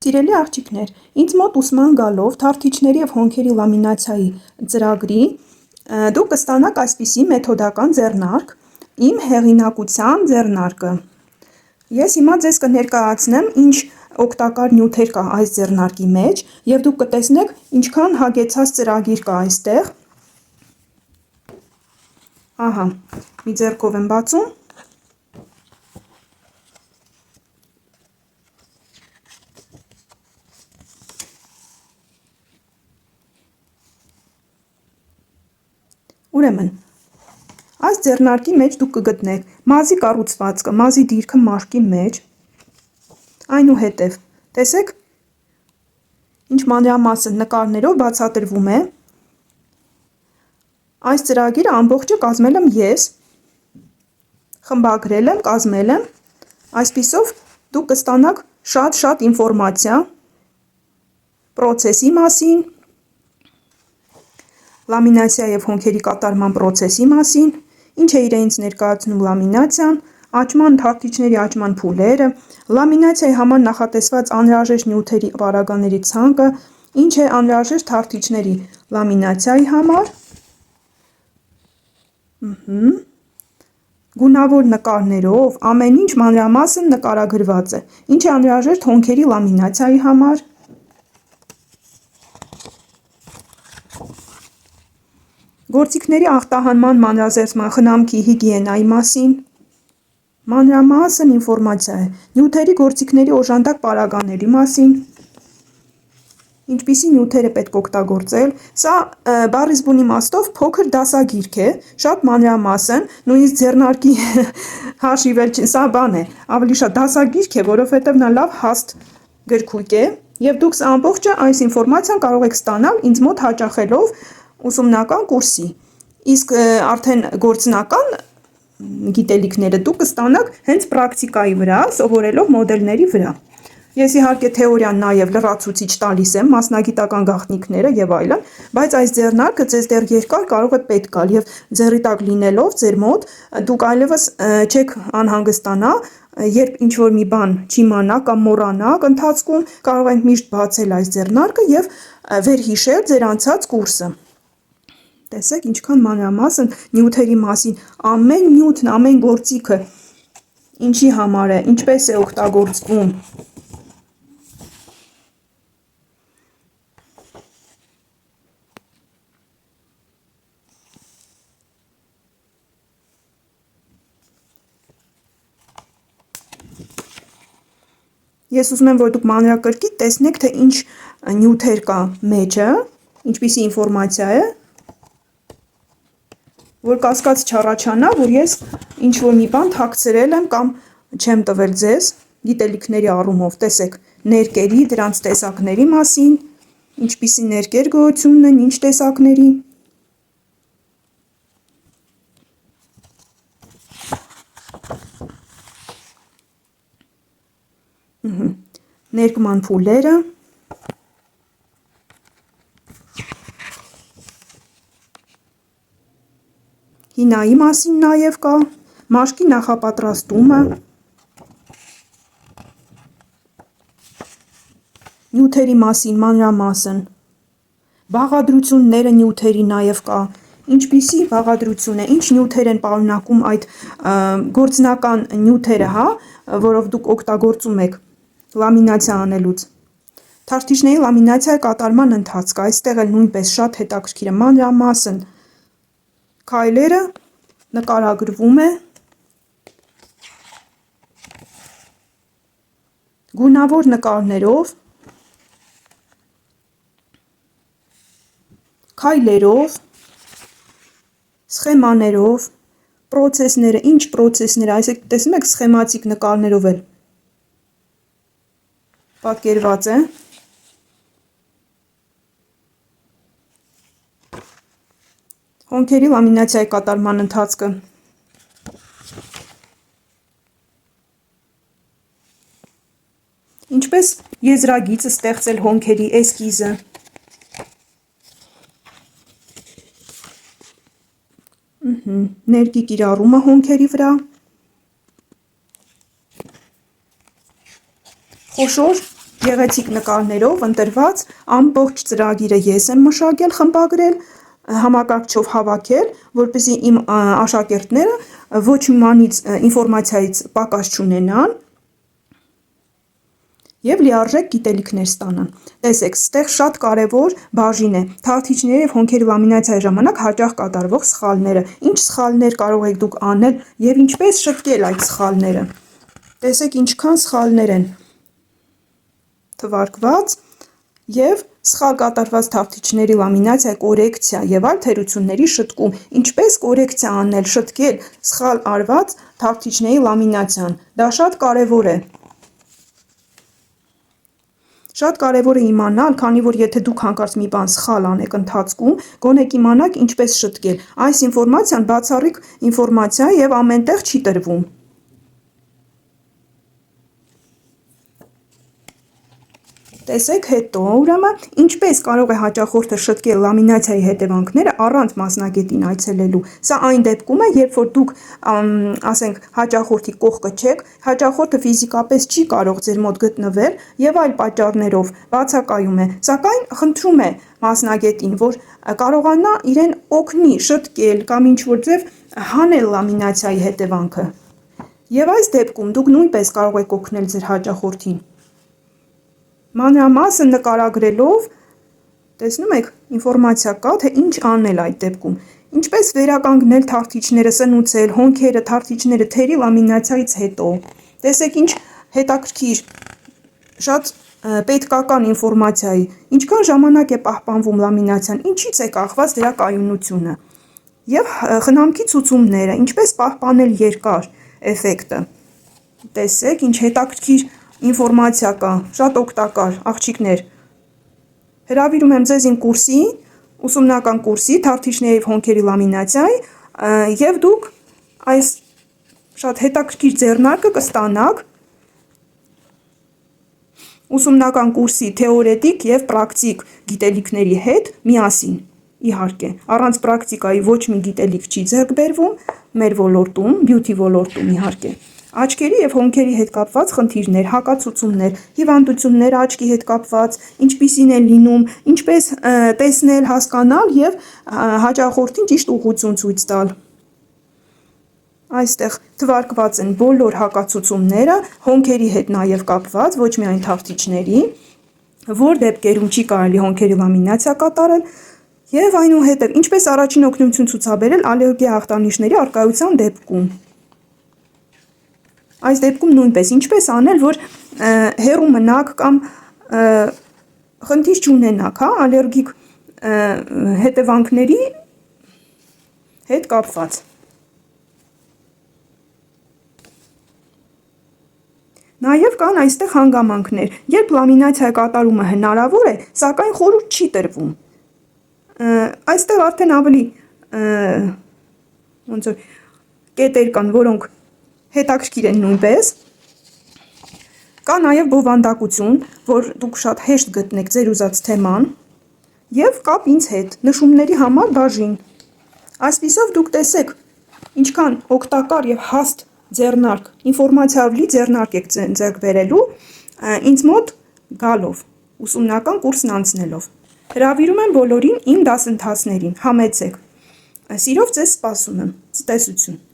Սիրելի աղջիկներ, ինձ մոտ ուսման գալով թարթիչների և հոնքերի լամինացիայի ծրագրի դուք կստանաք այսպիսի մեթոդական ձեռնարկ, իմ հեղինակության ձեռնարկը։ Ես հիմա ձեզ կներկայացնեմ ինչ օգտակար նյութեր կա այս ձեռնարկի մեջ և դուք կտեսնեք ինչքան հագեցած ծրագիր կա այստեղ։ Ահա, մի ձեռքով եմ բացում։ Ուրեմն, այս ձեռնարկի մեջ դուք կգտնեք մազի կառուցվածքը, մազի դիրքը մաշկի մեջ, այնուհետև, տեսեք, ինչ մանրամասն նկարներով բացատրվում է, այս ծրագիրը ամբողջը կազմել եմ ես, խմբագրել եմ, կազմել եմ, այսպիսով դուք կստանաք շատ ինֆորմացիա պրոցեսի մասին, լամինացիա և հոնքերի կատարման պրոցեսի մասին, ինչ է իրենից ներկայացնում լամինացիան, աճման թարթիչների աճման փուլերը, լամինացիայի համար նախատեսված անհրաժեշտ նյութերի պարագաների ցանկը, ինչ է անհրաժեշտ թարթիչների լամինացիայի համար, գունավոր նկարներով, ամեն ինչ մանրամասն նկարագրված է, ինչ է անհրաժեշտ հոնքերի լամինացիայի համար, գործիքների ախտահանման մանրազերծման խնամքի հիգիենայի մասին, մանրամասն ինֆորմացիա է, նյութերի գործիքների օժանդակ պարագաների մասին, ինչպիսի նյութեր է պետք օգտագործել, սա բառից բուն իմաստով փոքր դասագիրք է, շատ մանրամասն, նույնիսկ ձեռնարկի հաշիվել, սա բան է, ավելի շատ դասագիրք է, որովհետև նա լավ հաստ գրքույկ է, և դուք ամբողջը այս ինֆորմացիան կարող եք ստանալ ինձ մոտ հաճախելով ուսումնական կուրսի, իսկ արդեն գործնական գիտելիքները դուք կստանաք հենց պրակտիկայի վրա, սովորելով մոդելների վրա։ Ես իհարկե թեորիան նաև լրացուցիչ տալիս եմ, մասնագիտական գաղտնիքները և այլն, բայց այս ձեռնարկը ձեզ դեռ երկար կարող է պետք գալ և ձեռի տակ լինելով ձեր մոտ, դուք այլևս չեք անհանգստանա, երբ ինչ-որ մի բան չիմանաք կամ մոռանաք ընթացքում, կարող եք միշտ բացել այս ձեռնարկը և վերհիշել ձեր անցած կուրսը։ Տեսեք ինչքան մանրամասն նյութերի մասին, ամեն նյութն, ամեն գործիքը ինչի համար է, ինչպես է օգտագործվում։ Ես ուզում եմ, որ դուք մանրակրկիտ տեսնեք, թե ինչ նյութեր կա մեջը, ինչպիսի ինֆորմացիա է, որ կասկած չառաջանա, որ ես ինչ-որ մի բան թաքցրել եմ կամ չեմ տվել ձեզ գիտելիքների առումով, տեսեք, ներկերի, դրանց տեսակների մասին, ինչպիսի ներկեր գոյություն ունեն, ինչ տեսակների, ներկման փուլերը, հինայի մասին նաև կա, մաշկի նախապատրաստումը, նյութերի մասին մանրամասն, բաղադրությունները նյութերի նաև կա, ինչպիսի բաղադրություն է, ինչ նյութեր են պարունակում այդ գործնական նյութերը, որով դուք օգտագործում եք լամինացիա անելուց։ Թարթիչների լամինացիայի կատարման ընթացքը, այստեղ էլ նույնպես շատ հետաքրքիր է, մանրամասն քայլերը նկարագրվում է, գունավոր նկարներով, քայլերով, սխեմաներով, պրոցեսները, ինչ պրոցեսներ, այսինքն տեսնում եք սխեմատիկ նկարներով էլ պատկերված է։ Հոնքերի լամինացիայի կատարման ընթացքը։ Ինչպես եզրագիծը ստեղծել հոնքերի էսկիզը։ Ներկի կիրառումը հոնքերի վրա։ Խոշոր գեղեցիկ նկարներով ընտրված ամբողջ ծրագիրը ես եմ մշակել, խմբագրել, համակարգչով հավաքել, որպեսզի իմ աշակերտները ոչ իմանից ինֆորմացիայից պակաս չունենան և լիարժեք գիտելիքներ ստանան։ Տեսեք, ստեղ շատ կարևոր բաժին է թավթիչների և հոնքերի լամինացիայի ժամանակ հաճախ կատարվող սխալները, ինչ սխալներ կարող եք դուք անել և ինչպես շտկել այդ սխալները։ Տեսեք ինչքան սխալներ են թվարկված և սխալ կատարված թավթիչների լամինացիա, կորեկցիա և այլ թերությունների շտկում, ինչպես կորեկցիա անել, շտկել սխալ արված թավթիչների լամինացիան, դա շատ կարևոր է։ Շատ կարևոր է իմանալ, քանի որ եթե դուք հանկարծ մի բան սխալ անեք ընթացքում, գոնե կիմանաք ինչպես շտկել։ Այս ինֆորմացիան բացառիկ ինֆորմացիա է և ամենտեղ չի տրվում։ Տեսեք հետո, ուրեմն, ինչպես կարող է հաճախորդը շտկել լամինացիայի հետևանքները առանց մասնագետին այցելելու։ Սա այն դեպքում է, երբ որ դուք, ասենք, հաճախորդի կողքը չեք, հաճախորդը ֆիզիկապես չի կարող ձեր մոտ գտնվել և այլ պատճառներով բացակայում է, սակայն խնդրում է մասնագետին, որ կարողանա իրեն օգնի շտկել կամ ինչ-որ ձև հանել լամինացիայի հետևանքը։ Եվ այս դեպքում դուք նույնպես կարող եք օգնել ձեր հաճախորդին։ Մանրամասն նկարագրելով, տեսնում եք, ինֆորմացիա կա, թե ինչ անել այդ դեպքում։ Ինչպես վերականգնել թավթիչները, սնուցել, հոնքերը, թավթիչները թերի լամինացիայից հետո։ Տեսեք ինչ հետաքրքիր, շատ պետքական ինֆորմացիայի, ինչքան ժամանակ է պահպանվում լամինացիան, ինչից է կախված դրա կայունությունը։ Եվ խնամքի ցուցումները, ինչպես պահպանել երկար էֆեկտը։ Տեսեք, ինչ հետաքրքիր ինֆորմացիա կա, շատ օգտակար, աղջիկներ։ Հրավիրում եմ ձեզ իմ կուրսի, ուսումնական կուրսի թավթիչների և հոնքերի լամինացիայի, և դուք այս շատ հետաքրքիր ձեռնարկը կստանաք ուսումնական կուրսի թեորետիկ և պրակտիկ գիտելիքների հետ միասին, իհարկե, առանց պրակտիկայի ոչ մի գիտելիք չի ձեռք բերվում մեր ոլորտում, բյութի ոլորտում, իհարկե։ Աչքերի և հոնքերի հետ կապված խնդիրներ, հակացուցումներ, հիվանդություններ աչքի հետ կապված, ինչպիսին է լինում, ինչպես տեսնել, հասկանալ և հաճախորդին ճիշտ ուղղություն ցույց տալ։ Այստեղ թվարկված են բոլոր հակացուցումները, հոնքերի հետ նաև կապված, ոչ միայն թավթիչների, որ դեպքերում չի կարելի հոնքերի լամինացիա կատարել, և այնուհետև ինչպես առաջին օգնություն ցուցաբերել ալերգիա ախտանիշների առկայության դեպքում։ Այս դեպքում նույնպես ինչպես անել, որ հեռու մնաք կամ խնդիր չունենաք ալերգիկ հետևանքների հետ կապված։ Նաև կան այստեղ հանգամանքներ, երբ լամինացիայի կատարումը հնարավոր է, սակայն խորհուրդ չի տրվում։ Այստեղ արդեն ավելի ոնց որ կետեր կան, որոնք հետաքրքիր են նույնպես։ Կա նաև բովանդակություն, որ դուք շատ հեշտ գտնեք ձեր ուզած թեման, և կապ ինձ հետ, նշումների համար բաժին։ Այսպիսով դուք տեսեք, ինչքան օգտակար և հաստ ձեռնարկ, ինֆորմացիայով լի ձեռնարկ եք ձեռք բերելու ինձ մոտ գալով, ուսումնական կուրսն անցնելով։ Հրավիրում եմ բոլորին իմ դասընթացներին, համեցեք։ Սիրով ձեզ սպասում եմ։ Ցտեսություն։